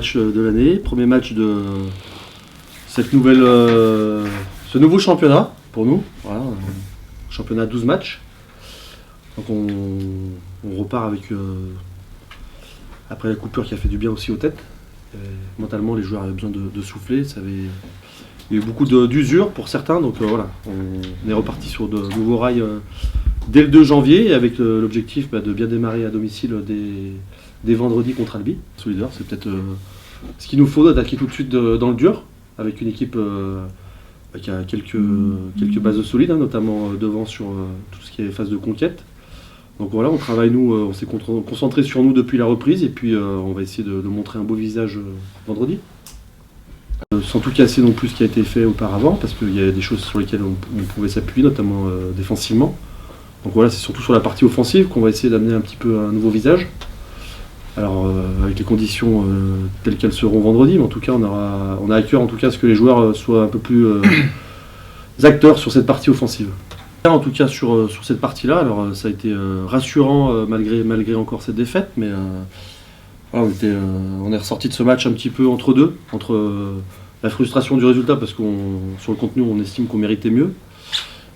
match de l'année, premier match de cette nouvelle, ce nouveau championnat pour nous. Voilà, championnat 12 matchs. Donc on repart avec, après la coupure qui a fait du bien aussi aux têtes. Mentalement, les joueurs avaient besoin de souffler. Il y a eu beaucoup d'usure pour certains, donc voilà, on est reparti sur de nouveaux rails dès le 2 janvier avec l'objectif de bien démarrer à domicile dès vendredi contre Albi. Solidaire, c'est peut-être ce qu'il nous faut d'attaquer tout de suite dans le dur avec une équipe qui a quelques bases solides, notamment devant sur tout ce qui est phase de conquête. Donc voilà, on travaille, nous, on s'est concentré sur nous depuis la reprise et puis on va essayer de montrer un beau visage vendredi. Sans tout casser non plus ce qui a été fait auparavant, parce qu'il y a des choses sur lesquelles on pouvait s'appuyer, notamment défensivement. Donc voilà, c'est surtout sur la partie offensive qu'on va essayer d'amener un petit peu un nouveau visage. Alors avec les conditions telles qu'elles seront vendredi, mais en tout cas on a à cœur en tout cas ce que les joueurs soient un peu plus acteurs sur cette partie offensive. En tout cas sur cette partie-là, alors ça a été rassurant malgré encore cette défaite, mais voilà, on est ressorti de ce match un petit peu entre deux, entre la frustration du résultat parce qu'on sur le contenu on estime qu'on méritait mieux,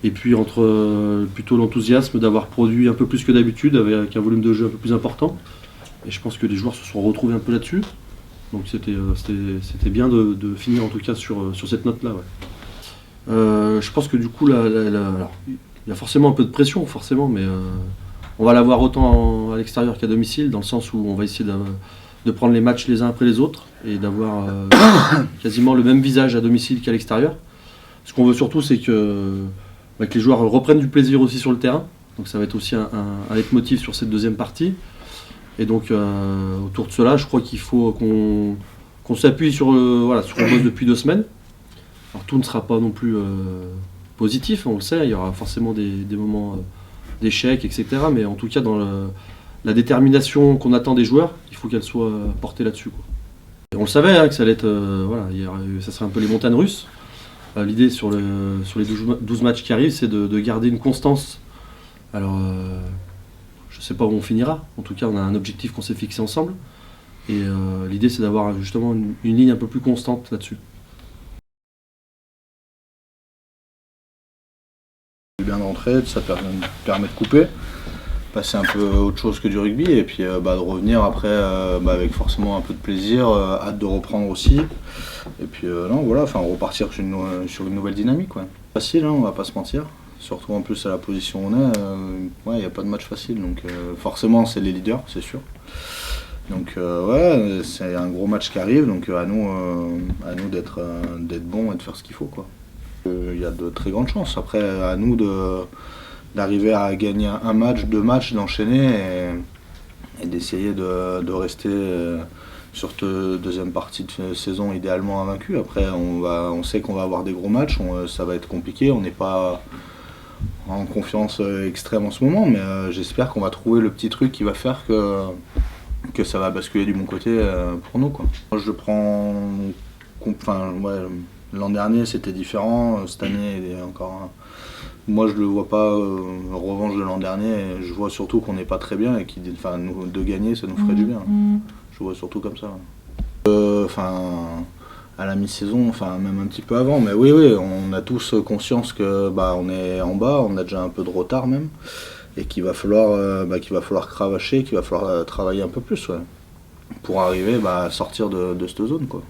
et puis entre plutôt l'enthousiasme d'avoir produit un peu plus que d'habitude avec un volume de jeu un peu plus important. Et je pense que les joueurs se sont retrouvés un peu là-dessus. Donc c'était bien de finir en tout cas sur cette note-là. Ouais. Je pense que du coup, alors, il y a forcément un peu de pression, forcément, mais on va l'avoir autant à l'extérieur qu'à domicile, dans le sens où on va essayer de prendre les matchs les uns après les autres et d'avoir quasiment le même visage à domicile qu'à l'extérieur. Ce qu'on veut surtout, c'est que les joueurs reprennent du plaisir aussi sur le terrain. Donc ça va être aussi un leitmotiv sur cette deuxième partie. Et donc autour de cela, je crois qu'il faut qu'on s'appuie sur le boss depuis 2 semaines. Alors tout ne sera pas non plus positif, on le sait, il y aura forcément des moments d'échec, etc. Mais en tout cas, dans la détermination qu'on attend des joueurs, il faut qu'elle soit portée là-dessus, quoi. Et on le savait que ça allait être, ça serait un peu les montagnes russes. L'idée sur les 12 matchs qui arrivent, c'est de garder une constance. Alors, je ne sais pas où on finira. En tout cas, on a un objectif qu'on s'est fixé ensemble. Et l'idée, c'est d'avoir justement une ligne un peu plus constante là-dessus. Bien de rentrer, ça permet de couper, passer un peu autre chose que du rugby, et puis de revenir après avec forcément un peu de plaisir, hâte de reprendre aussi. Et puis repartir sur une nouvelle dynamique. Ouais. Facile, on va pas se mentir. Surtout en plus à la position où on est, il n'y a pas de match facile, donc forcément c'est les leaders, c'est sûr. Donc c'est un gros match qui arrive, donc à nous d'être bons et de faire ce qu'il faut, quoi. Il y a de très grandes chances. Après, à nous d'arriver à gagner un match, 2 matchs, d'enchaîner et d'essayer de rester sur cette deuxième partie de saison idéalement invaincu. Après, on sait qu'on va avoir des gros matchs, ça va être compliqué, on n'est pas en confiance extrême en ce moment, mais j'espère qu'on va trouver le petit truc qui va faire que ça va basculer du bon côté pour nous, quoi. Moi, je prends... l'an dernier c'était différent, cette année il est encore... Moi je le vois pas revanche de l'an dernier, je vois surtout qu'on n'est pas très bien et de gagner ça nous ferait du bien. Je vois surtout comme ça. À la mi-saison, même un petit peu avant, mais oui, on a tous conscience que on est en bas, on a déjà un peu de retard même, et qu'il va falloir cravacher, qu'il va falloir travailler un peu plus, ouais, pour arriver à sortir de cette zone, quoi.